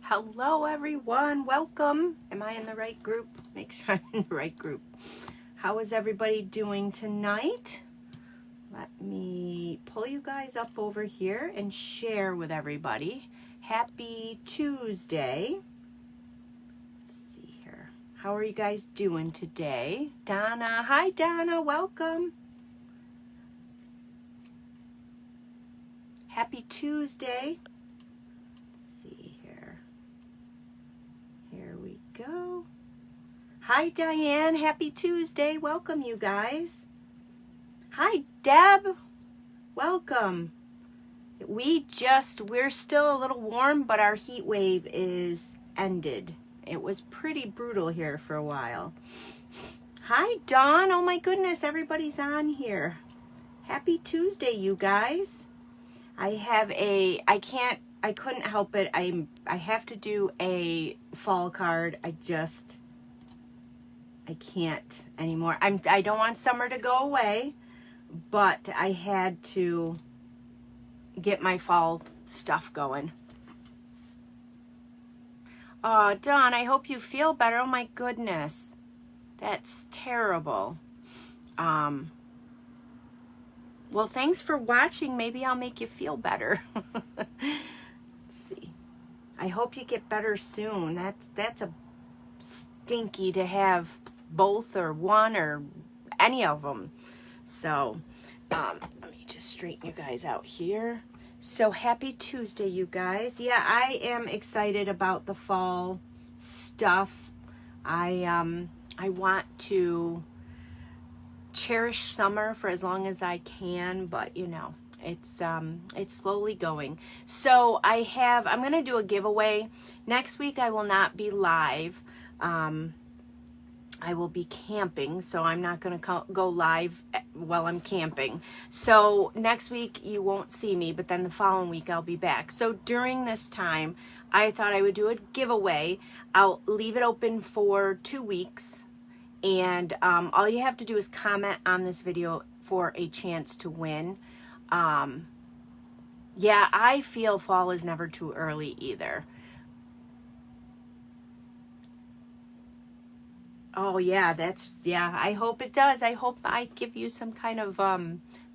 Hello everyone, welcome. Am I in the right group? Make sure I'm in the right group. How is everybody doing tonight? Let me pull you guys up over here and share with everybody. Happy Tuesday. Let's see here. How are you guys doing today? Donna, hi Donna, welcome. Happy Tuesday. Here we go. Hi Diane, happy Tuesday. Welcome you guys. Hi Deb, welcome. We're still a little warm, but our heat wave is ended. It was pretty brutal here for a while. Hi Dawn, oh my goodness, everybody's on here. Happy Tuesday you guys. I couldn't help it. I have to do a fall card. I can't anymore. I don't want summer to go away, but I had to get my fall stuff going. Oh, Dawn, I hope you feel better. Oh my goodness. That's terrible. Well, thanks for watching. Maybe I'll make you feel better. See. I hope you get better soon. That's a stinky to have both or one or any of them. So let me just straighten you guys out here. So happy Tuesday, you guys. Yeah, I am excited about the fall stuff. I want to cherish summer for as long as I can, but you know, it's slowly going. So I'm gonna do a giveaway next week. I will not be live. I will be camping, so I'm not gonna go live while I'm camping. So next week you won't see me, but then the following week I'll be back. So during this time, I thought I would do a giveaway. I'll leave it open for 2 weeks. And all you have to do is comment on this video for a chance to win. Yeah, I feel fall is never too early either. Oh yeah, I hope it does. I hope I give you some kind of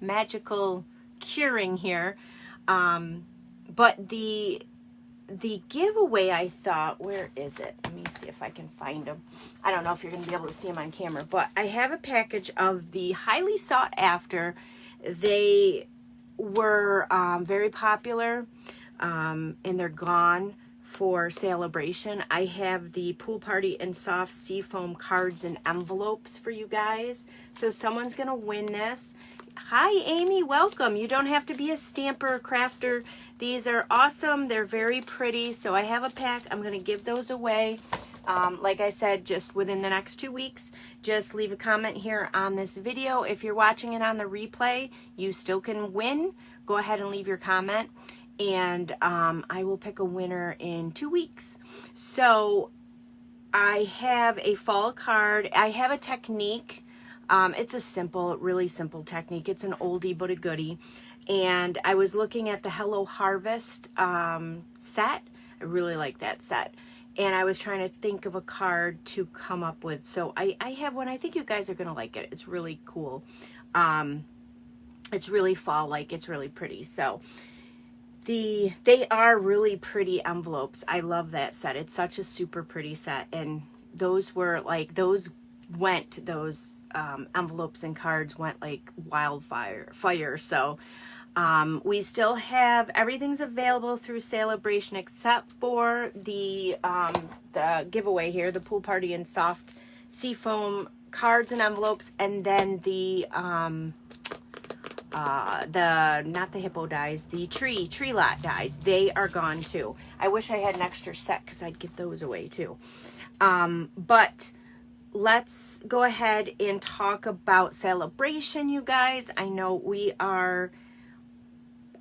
magical curing here. But the giveaway, I thought, where is it? Let me see if I can find them. I don't know if you're going to be able to see them on camera, but I have a package of the highly sought after. They were very popular, and they're gone for Saleabration. I have the Pool Party and Soft Seafoam cards and envelopes for you guys. So someone's going to win this. Hi, Amy. Welcome. You don't have to be a stamper or crafter. These are awesome. They're very pretty. So I have a pack. I'm going to give those away. Like I said, just within the next 2 weeks. Just leave a comment here on this video. If you're watching it on the replay, you still can win. Go ahead and leave your comment. And I will pick a winner in 2 weeks. So I have a fall card. I have a technique. It's a really simple technique. It's an oldie but a goodie. And I was looking at the Hello Harvest set. I really like that set. And I was trying to think of a card to come up with. So I have one. I think you guys are going to like it. It's really cool. It's really fall-like. It's really pretty. So they are really pretty envelopes. I love that set. It's such a super pretty set. And those were like, those envelopes and cards went like wildfire. So we still have, everything's available through Saleabration except for the giveaway here, the Pool Party and Soft Seafoam cards and envelopes, and then the not the hippo dies, the tree lot dies. They are gone too. I wish I had an extra set because I'd give those away too. But let's go ahead and talk about Saleabration, you guys. I know we are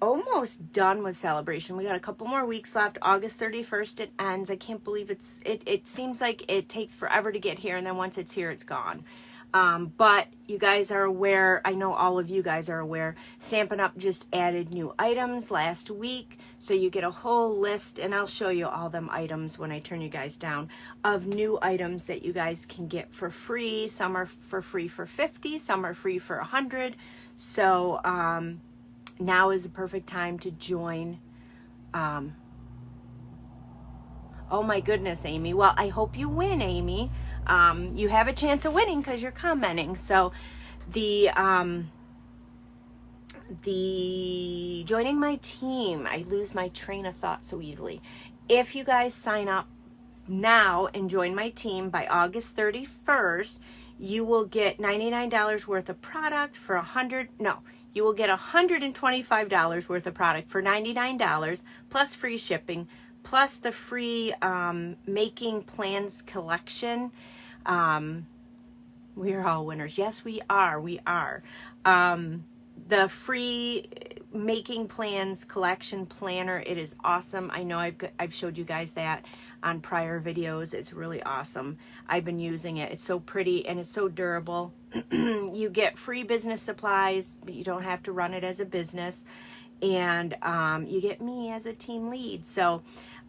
almost done with Saleabration. We got a couple more weeks left. August 31st it ends. I can't believe it seems like it takes forever to get here, and then once it's here, it's gone. But you guys are aware, I know all of you guys are aware, Stampin' Up! Just added new items last week. So you get a whole list, and I'll show you all them items when I turn you guys down, of new items that you guys can get for free. Some are for free for 50, some are free for 100. So now is the perfect time to join. Oh my goodness, Amy. Well, I hope you win, Amy. You have a chance of winning because you're commenting. So the joining my team, I lose my train of thought so easily. If you guys sign up now and join my team by August 31st, you will get $99 worth of product for you will get $125 worth of product for $99 plus free shipping, plus the free Making Plans collection. We're all winners. Yes, we are. We are. The free Making Plans collection planner. It is awesome. I know I've showed you guys that on prior videos. It's really awesome. I've been using it. It's so pretty and it's so durable. You get free business supplies, but you don't have to run it as a business. And you get me as a team lead. So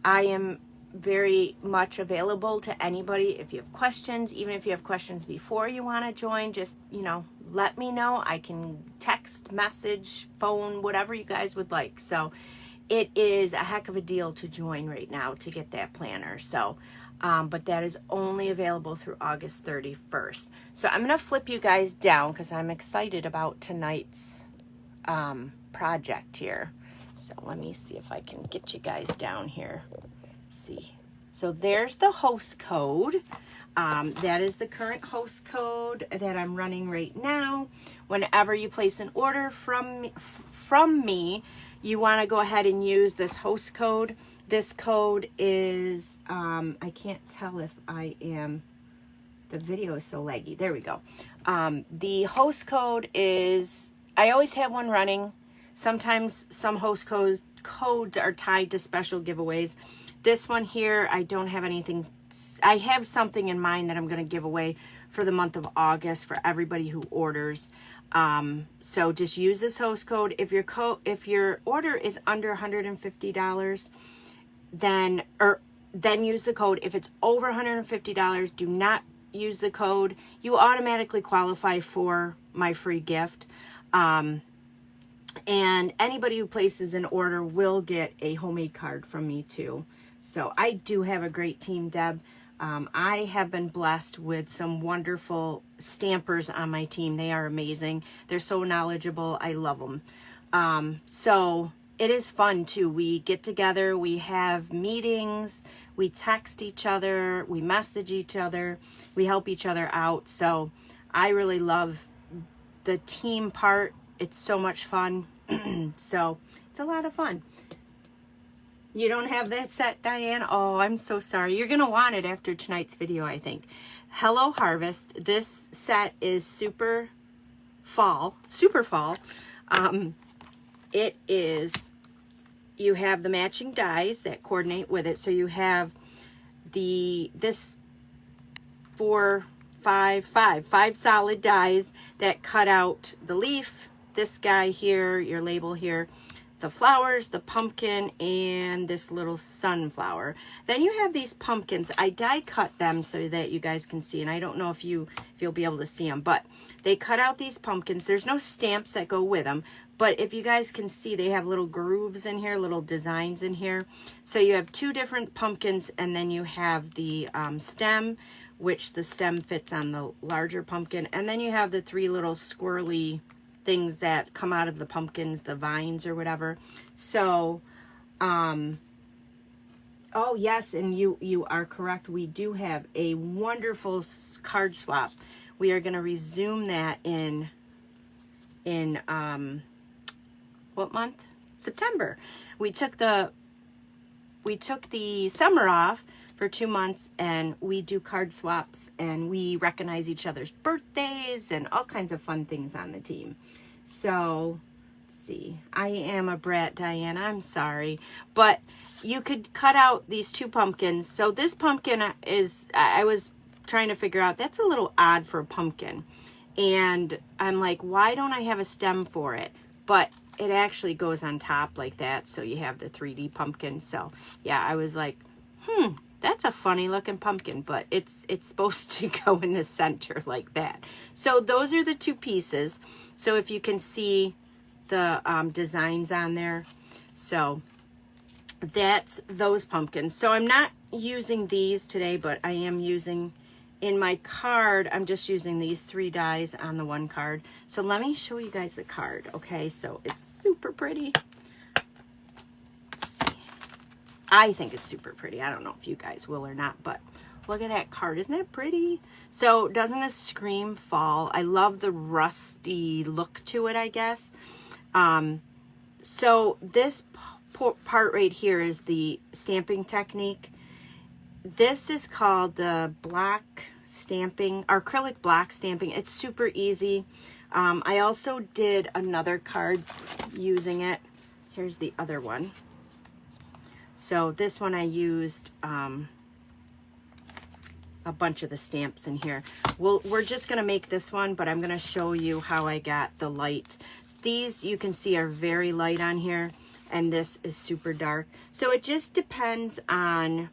I am very much available to anybody. If you have questions, even if you have questions before you want to join, just, let me know. I can text, message, phone, whatever you guys would like. So it is a heck of a deal to join right now to get that planner. So, but that is only available through August 31st. So I'm going to flip you guys down because I'm excited about tonight's project here. So let me see if I can get you guys down here. Let's see. So there's the host code. That is the current host code that I'm running right now. Whenever you place an order from me, you want to go ahead and use this host code. This code is, I can't tell if the video is so laggy. There we go. The host code is, I always have one running. Sometimes some host codes are tied to special giveaways. This one here, I don't have anything. I have something in mind that I'm going to give away for the month of August for everybody who orders. So just use this host code. If your order is under $150, then use the code. If it's over $150, do not use the code. You automatically qualify for my free gift. And anybody who places an order will get a homemade card from me too. So I do have a great team, Deb. I have been blessed with some wonderful stampers on my team. They are amazing. They're so knowledgeable. I love them. So it is fun too. We get together, we have meetings, we text each other, we message each other, we help each other out. So I really love the team part. It's so much fun. So it's a lot of fun. You don't have that set, Diane? Oh, I'm so sorry. You're going to want it after tonight's video, I think. Hello Harvest. This set is super fall. It is, you have the matching dies that coordinate with it. So you have five solid dies that cut out the leaf, this guy here, your label here, the flowers, the pumpkin, and this little sunflower. Then you have these pumpkins. I die cut them so that you guys can see, and I don't know if you'll be able to see them, but they cut out these pumpkins. There's no stamps that go with them, but if you guys can see, they have little grooves in here, little designs in here. So you have two different pumpkins, and then you have the stem, which the stem fits on the larger pumpkin, and then you have the three little squirrely things that come out of the pumpkins, the vines or whatever. So, oh yes, and you are correct. We do have a wonderful card swap. We are going to resume that in what month? September. We took the summer off for 2 months, and we do card swaps, and we recognize each other's birthdays and all kinds of fun things on the team. So, let's see. I am a brat, Diana. I'm sorry. But you could cut out these two pumpkins. So this pumpkin is, I was trying to figure out, that's a little odd for a pumpkin. And I'm like, why don't I have a stem for it? But it actually goes on top like that, so you have the 3D pumpkin. So yeah, I was like, that's a funny looking pumpkin, but it's supposed to go in the center like that. So those are the two pieces. So if you can see the designs on there. So that's those pumpkins. So I'm not using these today, but I am using, in my card, I'm just using these 3 dies on the one card. So let me show you guys the card, okay? So it's super pretty. Let's see. I think it's super pretty. I don't know if you guys will or not, but look at that card. Isn't that pretty? So doesn't this scream fall? I love the rusty look to it, I guess. So this part right here is the stamping technique. This is called the block stamping, acrylic block stamping. It's super easy. I also did another card using it. Here's the other one. So this one I used a bunch of the stamps in here. We're just going to make this one, but I'm going to show you how I got the light. These you can see are very light on here, and this is super dark. So it just depends on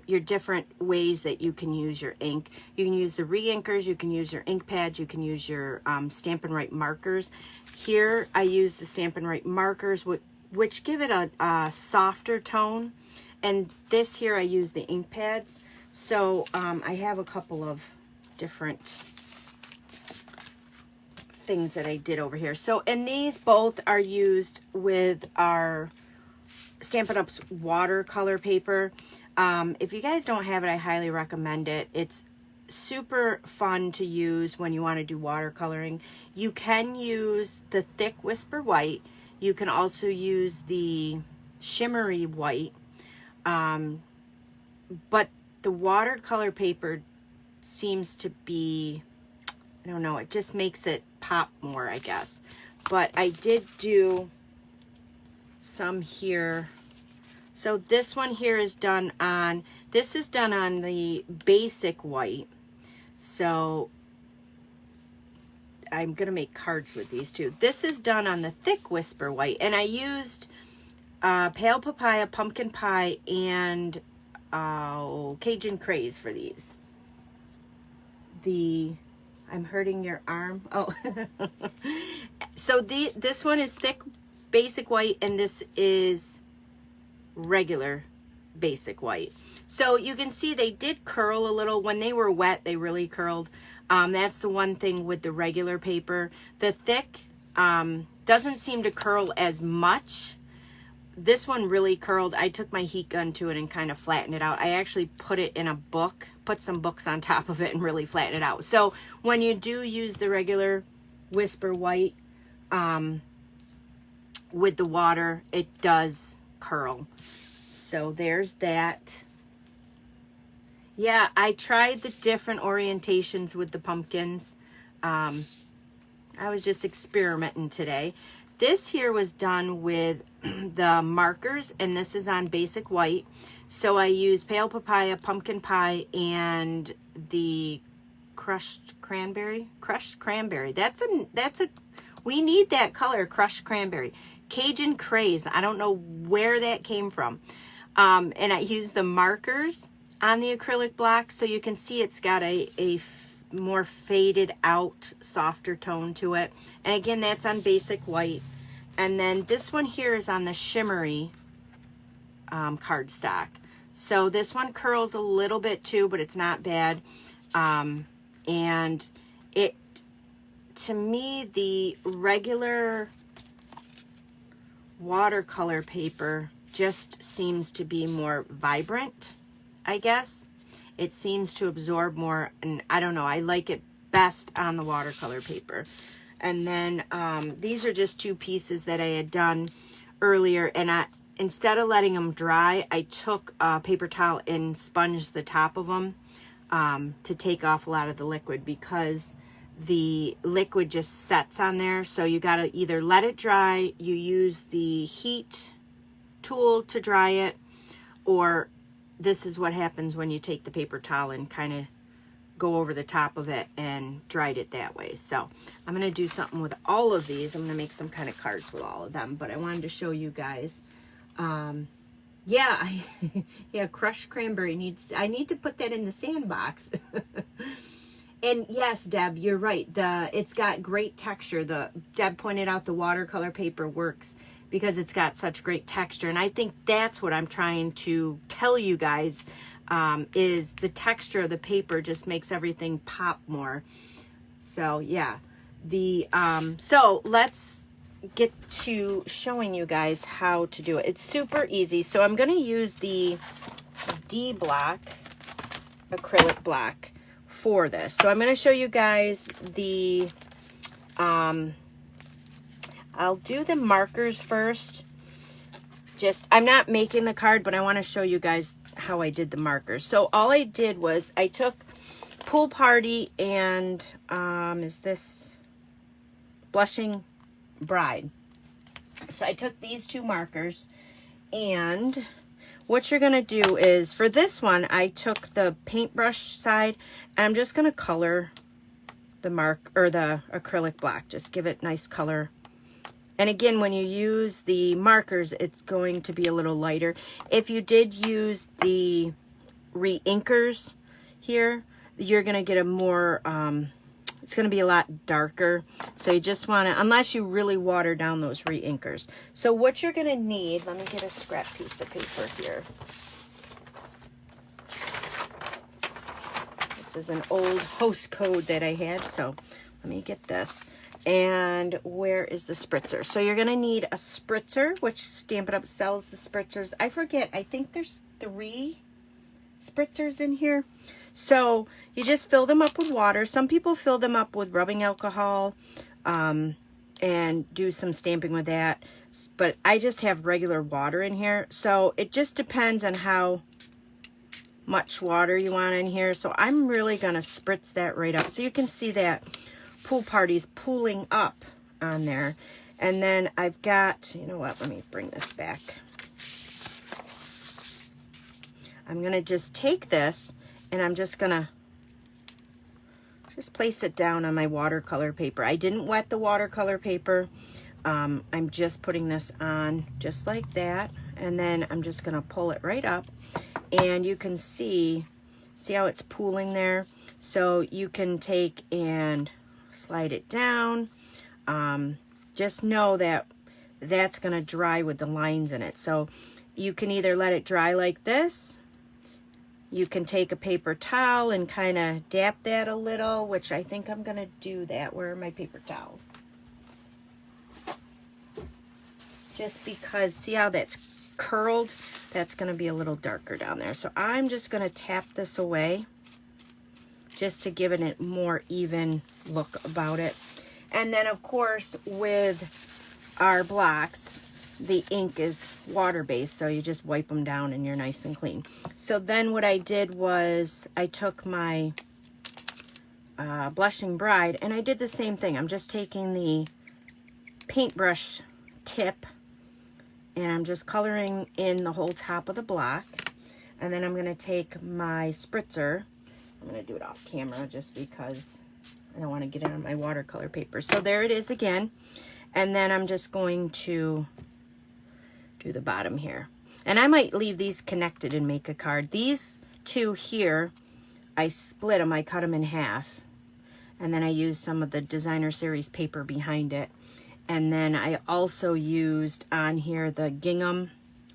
your different ways that you can use your ink. You can use the re-inkers, you can use your ink pads, you can use your Stampin' Write markers. Here I use the Stampin' Write markers, which give it a softer tone. And this here I use the ink pads. So I have a couple of different things that I did over here. So, and these both are used with our Stampin' Up's watercolor paper. If you guys don't have it, I highly recommend it. It's super fun to use when you want to do watercoloring. You can use the thick Whisper White. You can also use the shimmery white. But the watercolor paper seems to be, I don't know, it just makes it pop more, I guess. But I did do some here. So this one here is done on, this is done on the basic white. So I'm going to make cards with these too. This is done on the thick Whisper White. And I used Pale Papaya, Pumpkin Pie, and Cajun Craze for these. I'm hurting your arm. Oh. So this one is thick basic white, and this is regular basic white. So you can see they did curl a little. When they were wet, they really curled. That's the one thing with the regular paper. The thick doesn't seem to curl as much. This one really curled. I took my heat gun to it and kind of flattened it out. I actually put it in a book, put some books on top of it and really flattened it out. So when you do use the regular Whisper White with the water, it does curl. So there's that. Yeah, I tried the different orientations with the pumpkins. I was just experimenting today. This here was done with the markers, and this is on basic white. So I used Pale Papaya, Pumpkin Pie, and the crushed cranberry. That's a we need that color, crushed cranberry. Cajun Craze. I don't know where that came from. And I used the markers on the acrylic block, so you can see it's got a more faded out, softer tone to it. And again, that's on basic white. And then this one here is on the shimmery cardstock. So this one curls a little bit too, but it's not bad. And it, to me, the regular watercolor paper just seems to be more vibrant, I guess. It seems to absorb more, and I don't know, I like it best on the watercolor paper. And then these are just two pieces that I had done earlier, and instead of letting them dry, I took a paper towel and sponged the top of them to take off a lot of the liquid, because the liquid just sets on there. So you got to either let it dry, you use the heat tool to dry it, or this is what happens when you take the paper towel and kind of go over the top of it and dried it that way. So I'm going to do something with all of these. I'm going to make some kind of cards with all of them, but I wanted to show you guys. Yeah, yeah, crushed cranberry I need to put that in the sandbox. And yes, Deb, you're right. It's got great texture. Deb pointed out the watercolor paper works because it's got such great texture. And I think that's what I'm trying to tell you guys, is the texture of the paper just makes everything pop more. So yeah, so let's get to showing you guys how to do it. It's super easy. So I'm going to use the D block acrylic block for this. So I'm going to show you guys the I'll do the markers first. I'm not making the card, but I want to show you guys how I did the markers. So all I did was I took Pool Party and is this Blushing Bride. So I took these two markers, and what you're going to do is, for this one, I took the paintbrush side, and I'm just going to color the the acrylic block. Just give it nice color. And again, when you use the markers, it's going to be a little lighter. If you did use the re-inkers here, you're going to get a more, it's going to be a lot darker. So you just want to, unless you really water down those re-inkers. So what you're going to need, let me get a scrap piece of paper here. This is an old host code that I had, so let me get this. And where is the spritzer? So you're going to need a spritzer, which Stampin' Up! Sells the spritzers. I forget, I think there's 3 spritzers in here. So you just fill them up with water. Some people fill them up with rubbing alcohol and do some stamping with that. But I just have regular water in here. So it just depends on how much water you want in here. So I'm really going to spritz that right up. So you can see that Pool Party's pooling up on there. And then I've got, you know what, let me bring this back. I'm going to just take this and I'm just going to just place it down on my watercolor paper. I didn't wet the watercolor paper. I'm just putting this on just like that. And then I'm just going to pull it right up. And you can see how it's pooling there? So you can take and slide it down. Just know that that's going to dry with the lines in it. So you can either let it dry like this. You can take a paper towel and kind of dap that a little, which I think I'm going to do that. Where are my paper towels? Just because, see how that's curled? That's going to be a little darker down there. So I'm just going to tap this away just to give it a more even look about it. And then, of course, with our blocks, the ink is water-based, so you just wipe them down and you're nice and clean. So then what I did was I took my Blushing Bride, and I did the same thing. I'm just taking the paintbrush tip, and I'm just coloring in the whole top of the block. And then I'm going to take my spritzer. I'm going to do it off camera just because I don't want to get it on my watercolor paper. So there it is again. And then I'm just going to do the bottom here. And I might leave these connected and make a card. These two here, I split them. I cut them in half. And then I used some of the Designer Series paper behind it. And then I also used on here the gingham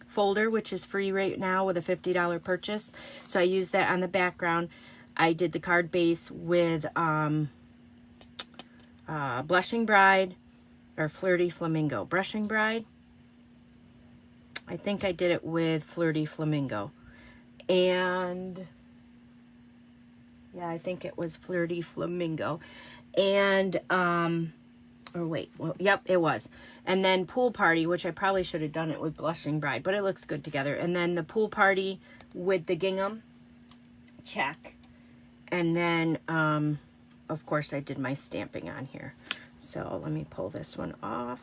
folder, which is free right now with a $50 purchase. So I used that on the background. I did the card base with Blushing Bride or Flirty Flamingo. Blushing Bride. I think I did it with Flirty Flamingo. And yeah, I think it was Flirty Flamingo. And or wait, well, yep, it was. And then Pool Party, which I probably should have done it with Blushing Bride, but it looks good together. And then the Pool Party with the gingham, check. And then, of course, I did my stamping on here. So let me pull this one off.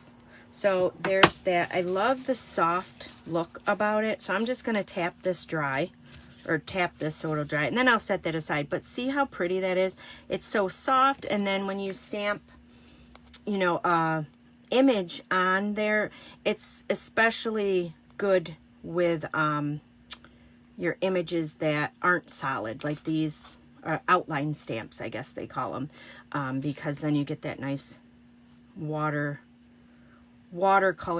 So there's that. I love the soft look about it. So I'm just going to tap this dry or tap this so it'll dry, and then I'll set that aside. But see how pretty that is? It's so soft, and then when you stamp, you know, image on there, it's especially good with your images that aren't solid, like these outline stamps, I guess they call them, because then you get that nice watercolor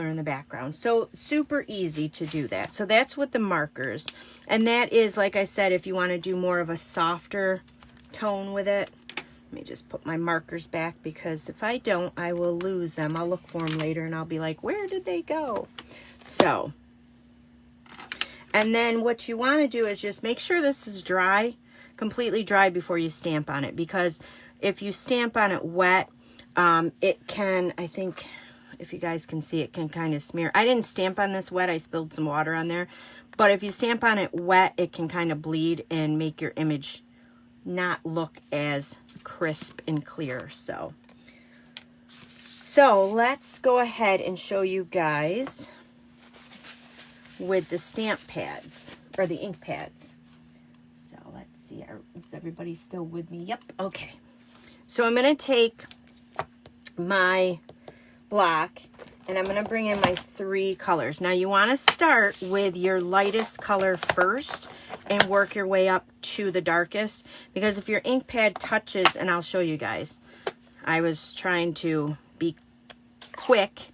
in the background. So super easy to do that. So that's with the markers, and that is, like I said, if you want to do more of a softer tone with it. Let me just put my markers back, because if I don't, I will lose them. I'll look for them later and I'll be like, where did they go? So, and then what you want to do is just make sure this is dry, completely dry, before you stamp on it, because if you stamp on it wet, it can, I think, if you guys can see, it can kind of smear. I didn't stamp on this wet, I spilled some water on there, but if you stamp on it wet, it can kind of bleed and make your image not look as crisp and clear. So let's go ahead and show you guys with the stamp pads, or the ink pads. So let's see, is everybody still with me? Yep. Okay, so I'm going to take my block and I'm going to bring in my 3 colors. Now you want to start with your lightest color first and work your way up to the darkest, because if your ink pad touches, and I'll show you guys, I was trying to be quick,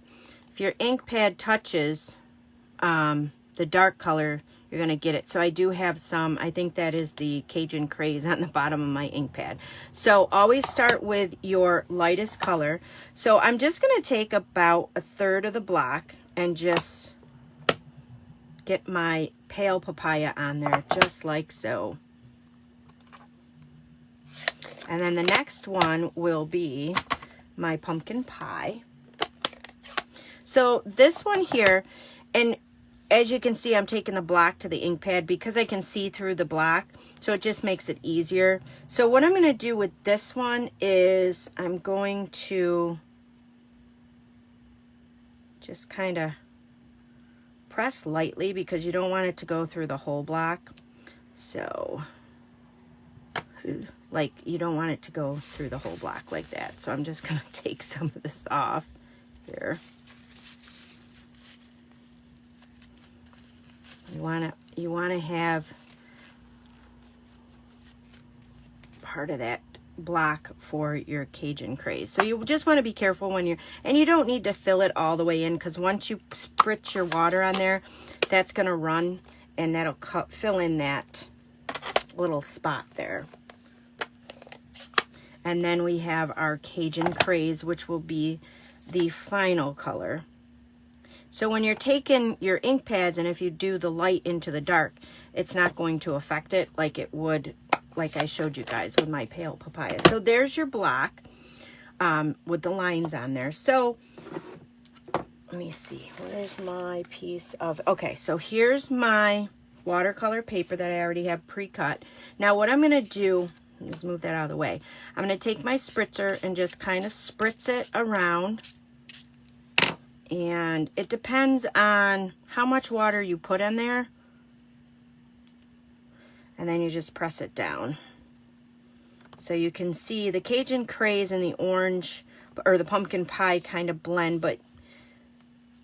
if your ink pad touches the dark color, you're going to get it. So I do have some, I think that is the Cajun Craze on the bottom of my ink pad. So always start with your lightest color. So I'm just going to take about 1/3 of the block and just get my pale papaya on there, just like so. And then the next one will be my pumpkin pie. So this one here, and as you can see, I'm taking the block to the ink pad because I can see through the block, so it just makes it easier. So what I'm going to do with this one is I'm going to just kind of press lightly, because you don't want it to go through the whole block. So, like, you don't want it to go through the whole block like that. So I'm just going to take some of this off here. You want to have part of that block for your Cajun Craze. So you just want to be careful when you're, and you don't need to fill it all the way in, because once you spritz your water on there, that's going to run and that'll fill in that little spot there. And then we have our Cajun Craze, which will be the final color. So when you're taking your ink pads, and if you do the light into the dark, it's not going to affect it like it would, like I showed you guys with my pale papaya. So there's your block with the lines on there. So let me see, where's my piece of, okay, so here's my watercolor paper that I already have pre-cut. Now what I'm going to do, just move that out of the way, I'm going to take my spritzer and just kind of spritz it around. And it depends on how much water you put in there. And then you just press it down. So you can see the Cajun Craze and the orange, or the pumpkin pie, kind of blend, but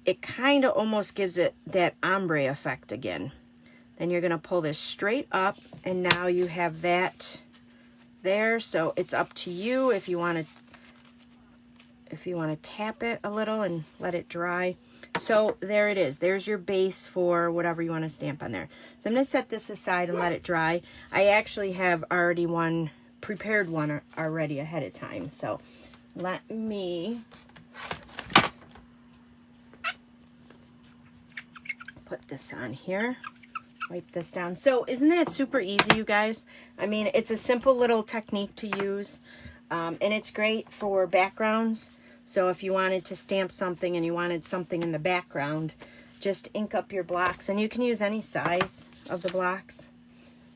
it kind of almost gives it that ombre effect again. Then you're going to pull this straight up, and now you have that there. So it's up to you if you want to tap it a little and let it dry. So there it is. There's your base for whatever you want to stamp on there. So I'm going to set this aside and let it dry. I actually have already prepared one already ahead of time. So let me put this on here. Wipe this down. So isn't that super easy, you guys? I mean, it's a simple little technique to use. And it's great for backgrounds. So if you wanted to stamp something and you wanted something in the background, just ink up your blocks. And you can use any size of the blocks.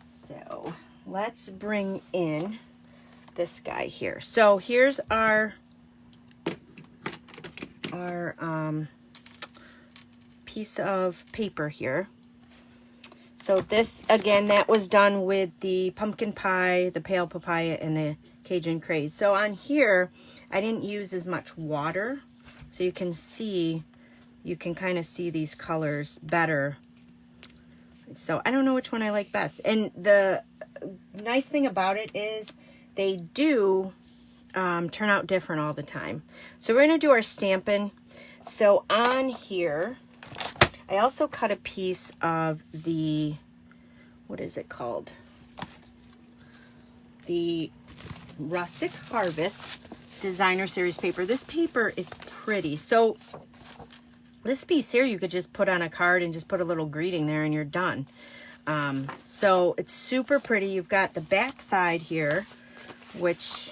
So let's bring in this guy here. So here's our piece of paper here. So this, again, that was done with the pumpkin pie, the pale papaya, and the Cajun craze. So on here, I didn't use as much water. So you can see, you can kind of see these colors better. So I don't know which one I like best. And the nice thing about it is they do turn out different all the time. So we're going to do our Stampin'. So on here, I also cut a piece of the, what is it called? The Rustic Harvest Designer Series paper. This paper is pretty. So this piece here, you could just put on a card and just put a little greeting there and you're done. So it's super pretty. You've got the back side here, which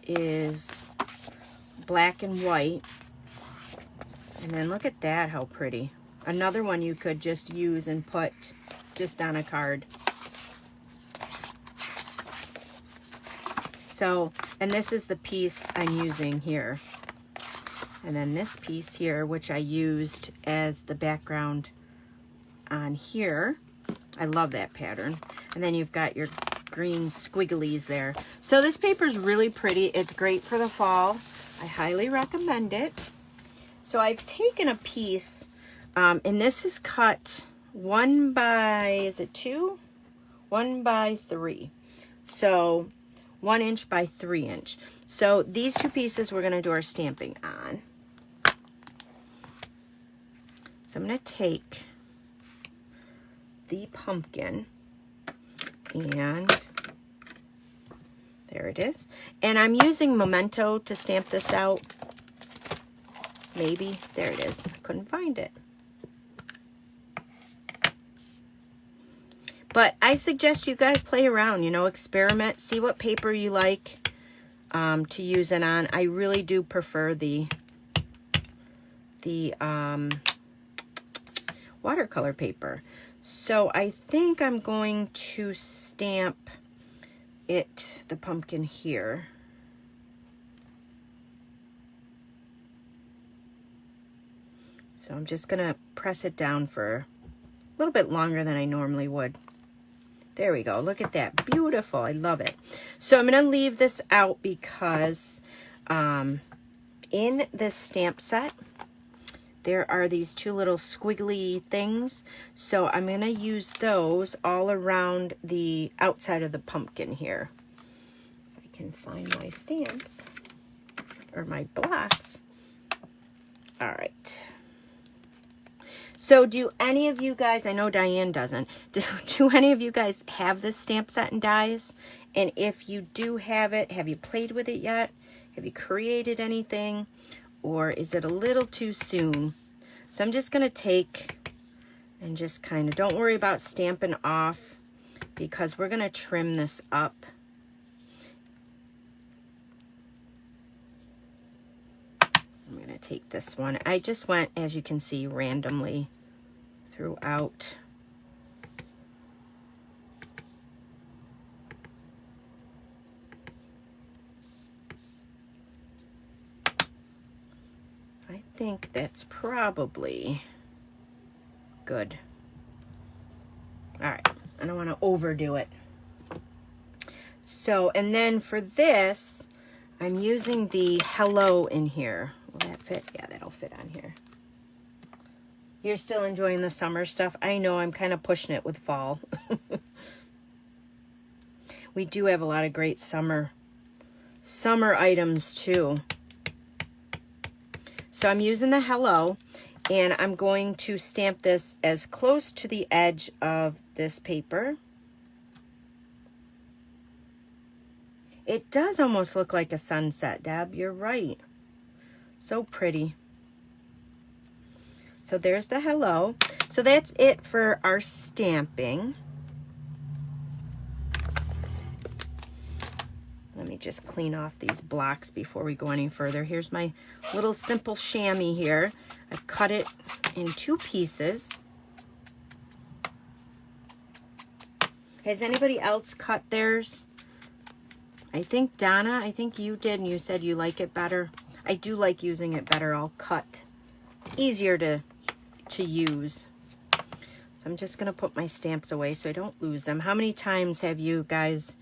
is black and white. And then look at that, how pretty. Another one you could just use and put just on a card. So, and this is the piece I'm using here. And then this piece here, which I used as the background on here. I love that pattern. And then you've got your green squigglies there. So this paper is really pretty. It's great for the fall. I highly recommend it. So I've taken a piece, and this is cut 1 by, is it 2? 1 by 3. So 1 inch by 3 inch. So these two pieces we're going to do our stamping on. So I'm going to take the pumpkin, and there it is. And I'm using Memento to stamp this out. Maybe. There it is. I couldn't find it. But I suggest you guys play around, you know, experiment, see what paper you like to use it on. I really do prefer the watercolor paper. So I think I'm going to stamp the pumpkin here. So I'm just gonna press it down for a little bit longer than I normally would. There we go. Look at that. Beautiful. I love it. So I'm going to leave this out because in this stamp set, there are these two little squiggly things. So I'm going to use those all around the outside of the pumpkin here. If I can find my stamps or my blocks. All right. So do any of you guys, I know Diane doesn't, do any of you guys have this stamp set and dies? And if you do have it, have you played with it yet? Have you created anything? Or is it a little too soon? So I'm just going to take and just kind of, don't worry about stamping off because we're going to trim this up. I'm going to take this one. I just went, as you can see, randomly throughout. I think that's probably good. All right, I don't want to overdo it. So, and then for this, I'm using the Hello in here. Will that fit? Yeah, that'll fit on here. You're still enjoying the summer stuff? I know I'm kind of pushing it with fall. We do have a lot of great summer items too. So I'm using the Hello, and I'm going to stamp this as close to the edge of this paper. It does almost look like a sunset, Deb. You're right. So pretty. So there's the Hello. So that's it for our stamping. Let me just clean off these blocks before we go any further. Here's my little simple chamois here. I've cut it in 2 pieces. Has anybody else cut theirs? I think Donna, I think you did, and you said you like it better. I do like using it better all cut. It's easier to use. So I'm just going to put my stamps away so I don't lose them. How many times have you guys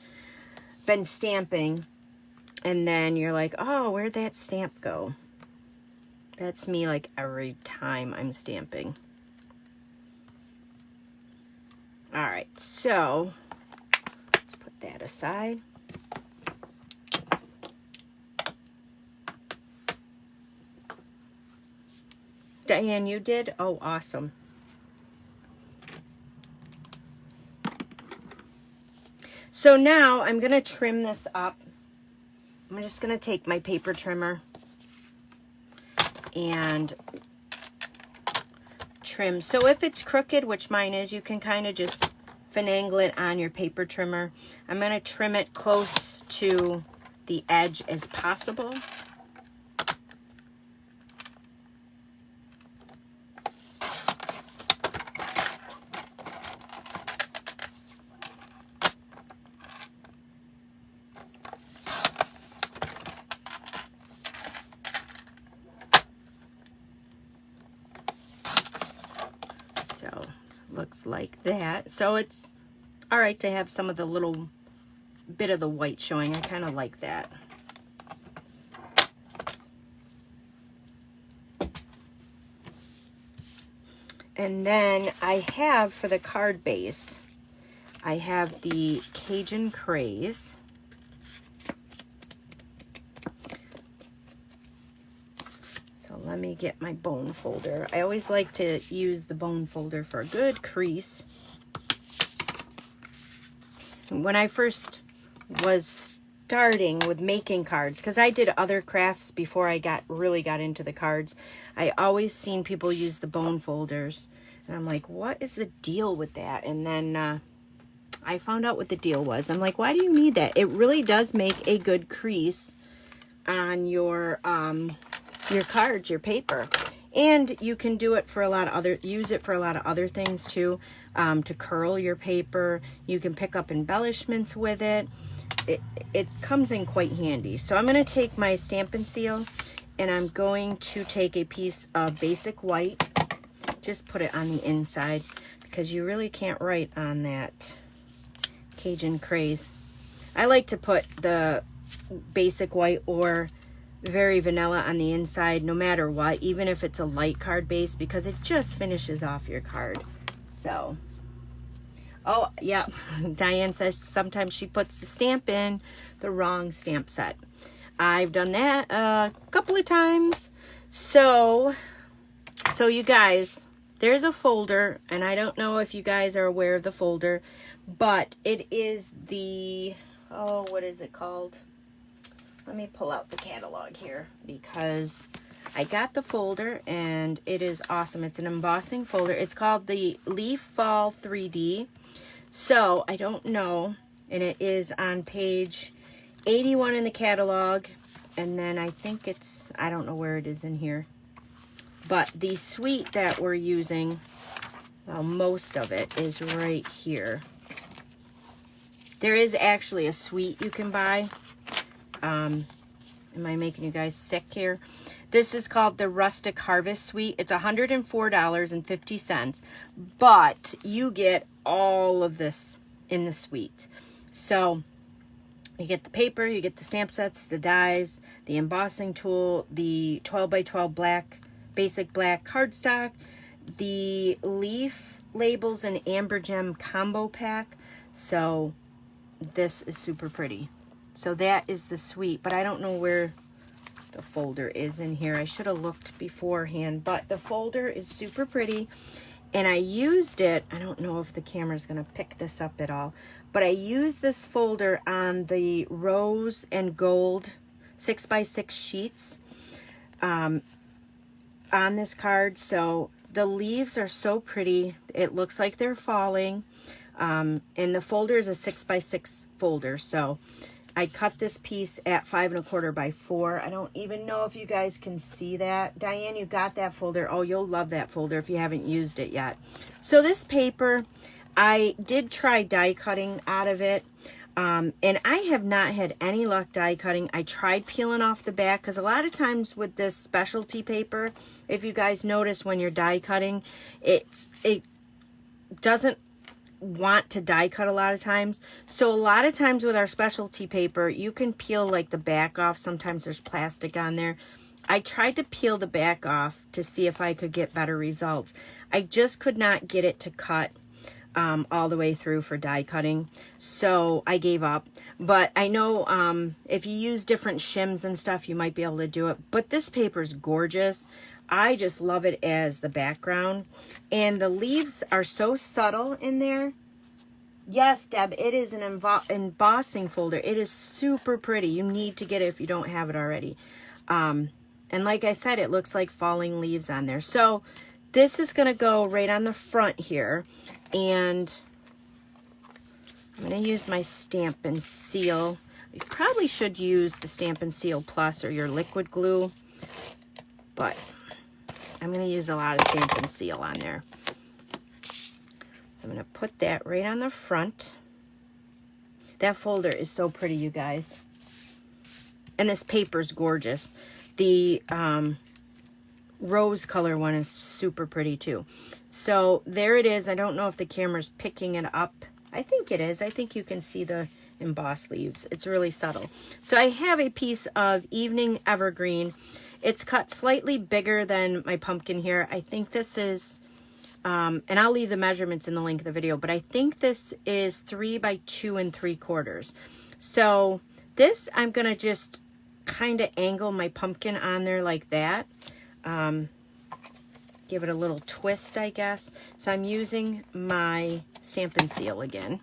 been stamping and then you're like, oh, where'd that stamp go? That's me like every time I'm stamping. All right, so let's put that aside. Diane, you did? Oh, awesome. So now I'm going to trim this up. I'm just going to take my paper trimmer and trim. So if it's crooked, which mine is, you can kind of just finagle it on your paper trimmer. I'm going to trim it close to the edge as possible. So looks like that. So it's all right to have some of the little bit of the white showing. I kind of like that. And then I have, for the card base, I have the Cajun Craze. So let me get my bone folder. I always like to use the bone folder for a good crease. When I first was starting with making cards, because I did other crafts before I really got into the cards, I always seen people use the bone folders. And I'm like, what is the deal with that? And then I found out what the deal was. I'm like, why do you need that? It really does make a good crease on your cards, your paper. And you can do it for a lot of other, use it for a lot of other things too, to curl your paper. You can pick up embellishments with it. It comes in quite handy. So I'm going to take my Stampin' Seal and I'm going to take a piece of basic white. Just put it on the inside because you really can't write on that Cajun Craze. I like to put the basic white or very vanilla on the inside no matter what, even if it's a light card base, because it just finishes off your card. So, oh yeah, Diane says sometimes she puts the stamp in the wrong stamp set. I've done that a couple of times. So you guys, there's a folder, and I don't know if you guys are aware of the folder, but it is the, oh, what is it called? Let me pull out the catalog here because I got the folder and it is awesome. It's an embossing folder. It's called the Leaf Fall 3D. So I don't know, and it is on page 81 in the catalog, and then I think it's, I don't know where it is in here, but the suite that we're using, well, most of it is right here. There is actually a suite you can buy. Am I making you guys sick here? This is called the Rustic Harvest Suite. It's $104.50, but you get all of this in the suite. So you get the paper, you get the stamp sets, the dies, the embossing tool, the 12x12 black, basic black cardstock, the leaf labels and amber gem combo pack. So this is super pretty. So that is the suite, but I don't know where the folder is in here. I should have looked beforehand, but the folder is super pretty, and I used it. I don't know if the camera's going to pick this up at all, but I used this folder on the rose and gold 6x6 sheets on this card. So the leaves are so pretty. It looks like they're falling, and the folder is a 6x6 folder. So I cut this piece at 5 1/4 by 4. I don't even know if you guys can see that. Diane, you got that folder. Oh, you'll love that folder if you haven't used it yet. So this paper, I did try die cutting out of it. And I have not had any luck die cutting. I tried peeling off the back because a lot of times with this specialty paper, if you guys notice when you're die cutting, it doesn't want to die cut a lot of times. So a lot of times with our specialty paper, you can peel like the back off. Sometimes there's plastic on there. I tried to peel the back off to see if I could get better results. I just could not get it to cut all the way through for die cutting, so I gave up. But I know if you use different shims and stuff, you might be able to do it. But this paper is gorgeous. I just love it as the background, and the leaves are so subtle in there. Yes, Deb, it is an embossing folder. It is super pretty. You need to get it if you don't have it already. And like I said, it looks like falling leaves on there. So this is going to go right on the front here, and I'm going to use my Stampin Seal. You probably should use the Stampin Seal Plus or your liquid glue, but I'm going to use a lot of Stampin Seal on there. So I'm going to put that right on the front. That folder is so pretty, you guys. And this paper is gorgeous. The rose color one is super pretty too. So there it is. I don't know if the camera's picking it up. I think it is. I think you can see the embossed leaves. It's really subtle. So I have a piece of evening evergreen. It's cut slightly bigger than my pumpkin here. I think this is, and I'll leave the measurements in the link of the video, but I think this is 3 by 2 3/4. So this, I'm going to just kind of angle my pumpkin on there like that. Give it a little twist, I guess. So I'm using my Stampin' Seal again.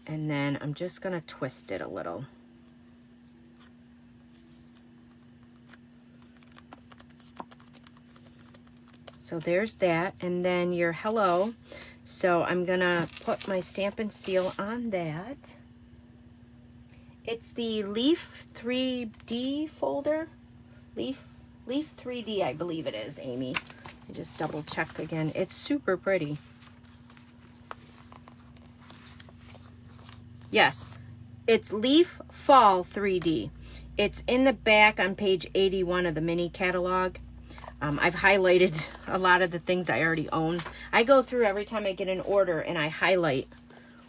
And then I'm just going to twist it a little. So there's that, and then your hello. So I'm gonna put my Stampin' Seal on that. It's the Leaf 3D folder. Leaf 3D, I believe it is, Amy. I just double check again. It's super pretty. Yes, it's Leaf Fall 3D. It's in the back on page 81 of the mini catalog. I've highlighted a lot of the things I already own. I go through every time I get an order and I highlight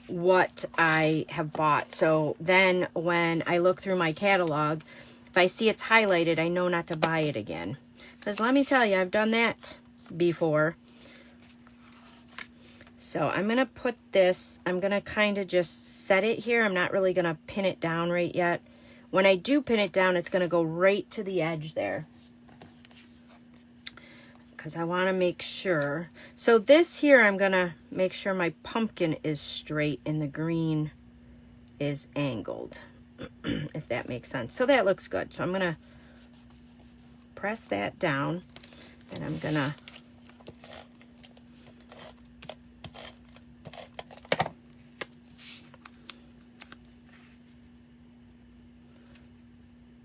what I have bought. So then when I look through my catalog, if I see it's highlighted, I know not to buy it again. Because let me tell you, I've done that before. So I'm going to put this, I'm going to kind of just set it here. I'm not really going to pin it down right yet. When I do pin it down, it's going to go right to the edge there, because I want to make sure. So this here, I'm going to make sure my pumpkin is straight and the green is angled, if that makes sense. So that looks good. So I'm going to press that down, and I'm going to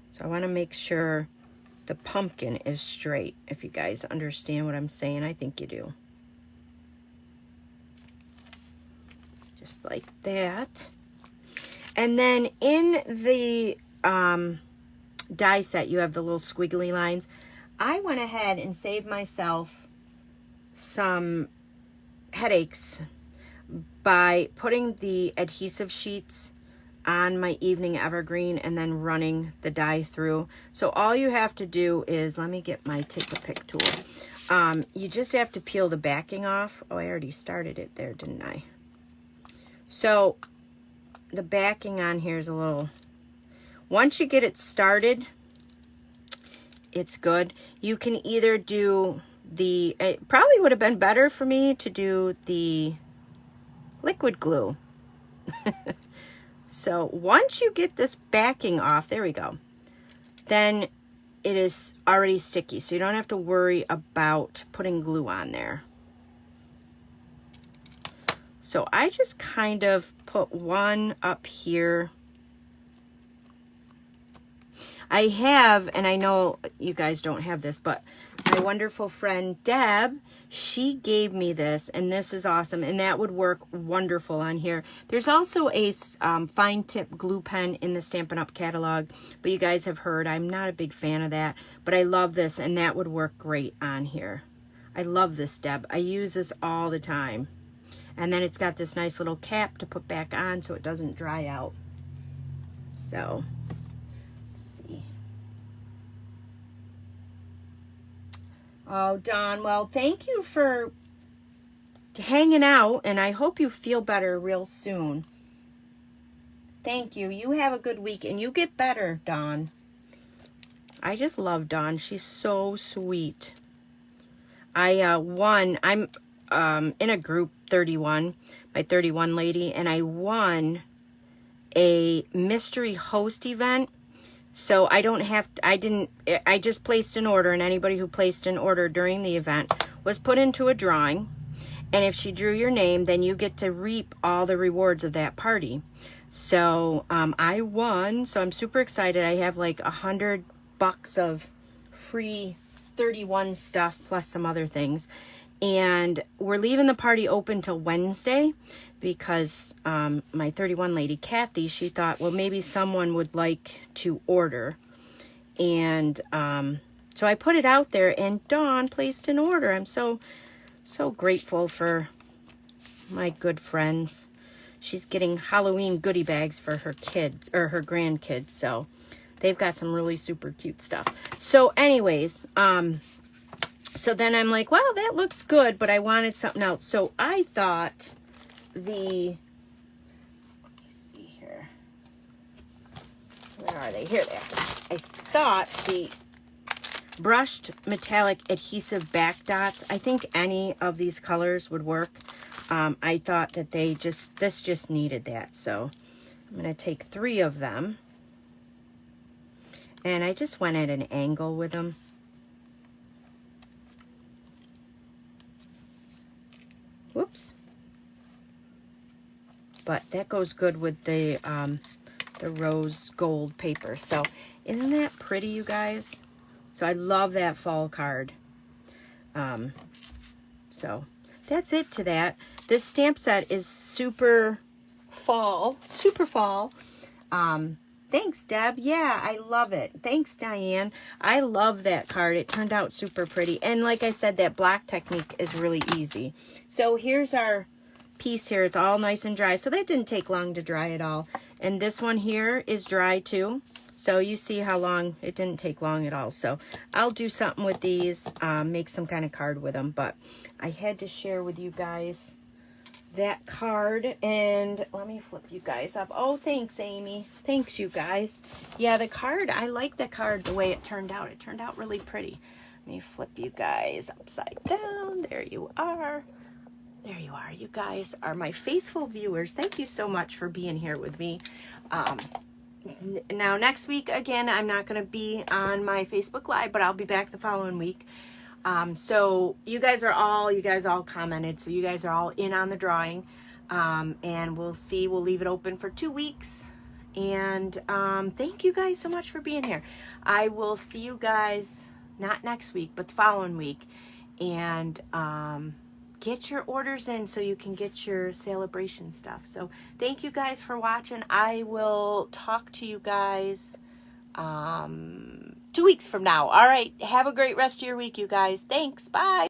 so I want to make sure the pumpkin is straight. If you guys understand what I'm saying, I think you do. Just like that. And then in the die set, you have the little squiggly lines. I went ahead and saved myself some headaches by putting the adhesive sheets on my evening evergreen and then running the die through. So all you have to do is, let me get my take a pick tool. You just have to peel the backing off. Oh, I already started it there, didn't I? So the backing on here is a little, once you get it started, it's good. You can either do the, it probably would have been better for me to do the liquid glue. So once you get this backing off, there we go, then it is already sticky. So you don't have to worry about putting glue on there. So I just kind of put one up here. I have, and I know you guys don't have this, but my wonderful friend Deb, she gave me this, and this is awesome, and that would work wonderful on here. There's also a fine tip glue pen in the Stampin' Up! Catalog, but you guys have heard I'm not a big fan of that, but I love this, and that would work great on here. I love this, Deb. I use this all the time. And then it's got this nice little cap to put back on so it doesn't dry out. So, let's see. Oh, Dawn, well, thank you for hanging out, and I hope you feel better real soon. Thank you. You have a good week, and you get better, Dawn. I just love Dawn. She's so sweet. I'm in a group 31, my 31 lady, and I won a mystery host event. So I just placed an order, and anybody who placed an order during the event was put into a drawing. And if she drew your name, then you get to reap all the rewards of that party. So I won, so I'm super excited. I have like $100 of free 31 stuff plus some other things. And we're leaving the party open till Wednesday because my 31 lady, Kathy, she thought, well, maybe someone would like to order. And so I put it out there, and Dawn placed an order. I'm so grateful for my good friends. She's getting Halloween goodie bags for her kids, or her grandkids, so they've got some really super cute stuff. So anyways, so then I'm like, well, that looks good, but I wanted something else. So I thought let me see here. Where are they? Here they are. I thought the brushed metallic adhesive back dots, I think any of these colors would work. I thought that this just needed that. So I'm going to take 3 of them. And I just went at an angle with them. Whoops. But that goes good with the rose gold paper. So isn't that pretty, you guys? So I love that fall card. So that's it to that. This stamp set is super fall. Thanks, Deb. Yeah, I love it. Thanks, Diane. I love that card. It turned out super pretty. And like I said, that black technique is really easy. So here's our piece here. It's all nice and dry. So that didn't take long to dry at all. And this one here is dry too. So you see how long, it didn't take long at all. So I'll do something with these, make some kind of card with them. But I had to share with you guys that card. And let me flip you guys up. Oh, thanks, Amy. Thanks, you guys. Yeah, the card, I like the card the way it turned out. It turned out really pretty. Let me flip you guys upside down. There you are. There you are. You guys are my faithful viewers. Thank you so much for being here with me. Now, next week, again, I'm not going to be on my Facebook Live, but I'll be back the following week. So you guys all commented, so you guys are all in on the drawing. And we'll see. We'll leave it open for 2 weeks. And thank you guys so much for being here. I will see you guys, not next week, but the following week. And get your orders in so you can get your Saleabration stuff. So thank you guys for watching. I will talk to you guys 2 weeks from now. All right. Have a great rest of your week, you guys. Thanks. Bye.